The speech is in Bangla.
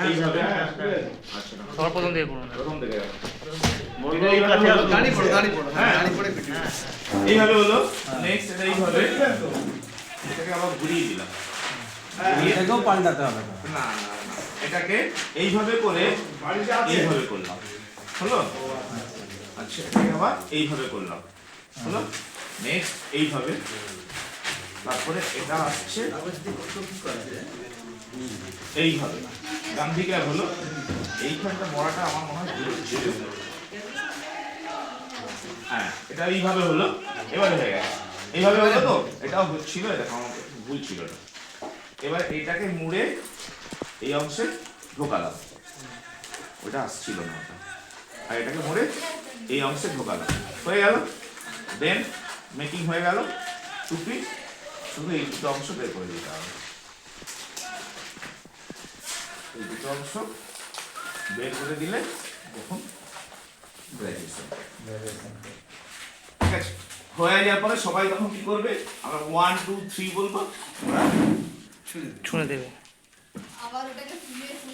এইভাবে আচ্ছা না সবার প্রথম দিয়ে করুন। প্রথম থেকে গেল এইভাবে হলো। নেক্সট এটা এইভাবে, এটাকে আবার ঘুরিয়ে দিলাম। এটাকেও পাল্টাতে হবে না না না, এটাকে এইভাবে করে এইভাবে করলাম, হলো? আচ্ছা এটাকে আবার এইভাবে করলাম, হলো? নেক্সট এইভাবে, তারপরে এটা আসছে এইভাবে গান্ধীকে হলো। এইখানটা মরাটা আমার মনে হয় ভুল হচ্ছিল। হ্যাঁ এটা এইভাবে হলো, এবারে হয়ে গেছে। এইভাবে হলো তো, এটাও হচ্ছিল, এটা আমার ভুল ছিল না। এবার এইটাকে মুড়ে এই অংশে ঢোকালাম, ওটা আসছিল না ওটা, আর এটাকে মুড়ে এই অংশে ঢোকালাম, হয়ে গেল। দেন মেকিং হয়ে গেল টুপি। শুধু এই দুটো অংশ বের করে দিতে হবে, এই দুটো অংশ বের করে দিলে দেখুন গ্র্যাজুয়েশন। ঠিক আছে, হয়ে যাওয়ার পরে সবাই তখন কি করবে, আমরা 1 2 3 বলবো, ওরা ছুঁড়ে দেবে। আবার ওটাকে ফুলিয়ে ফুলিয়ে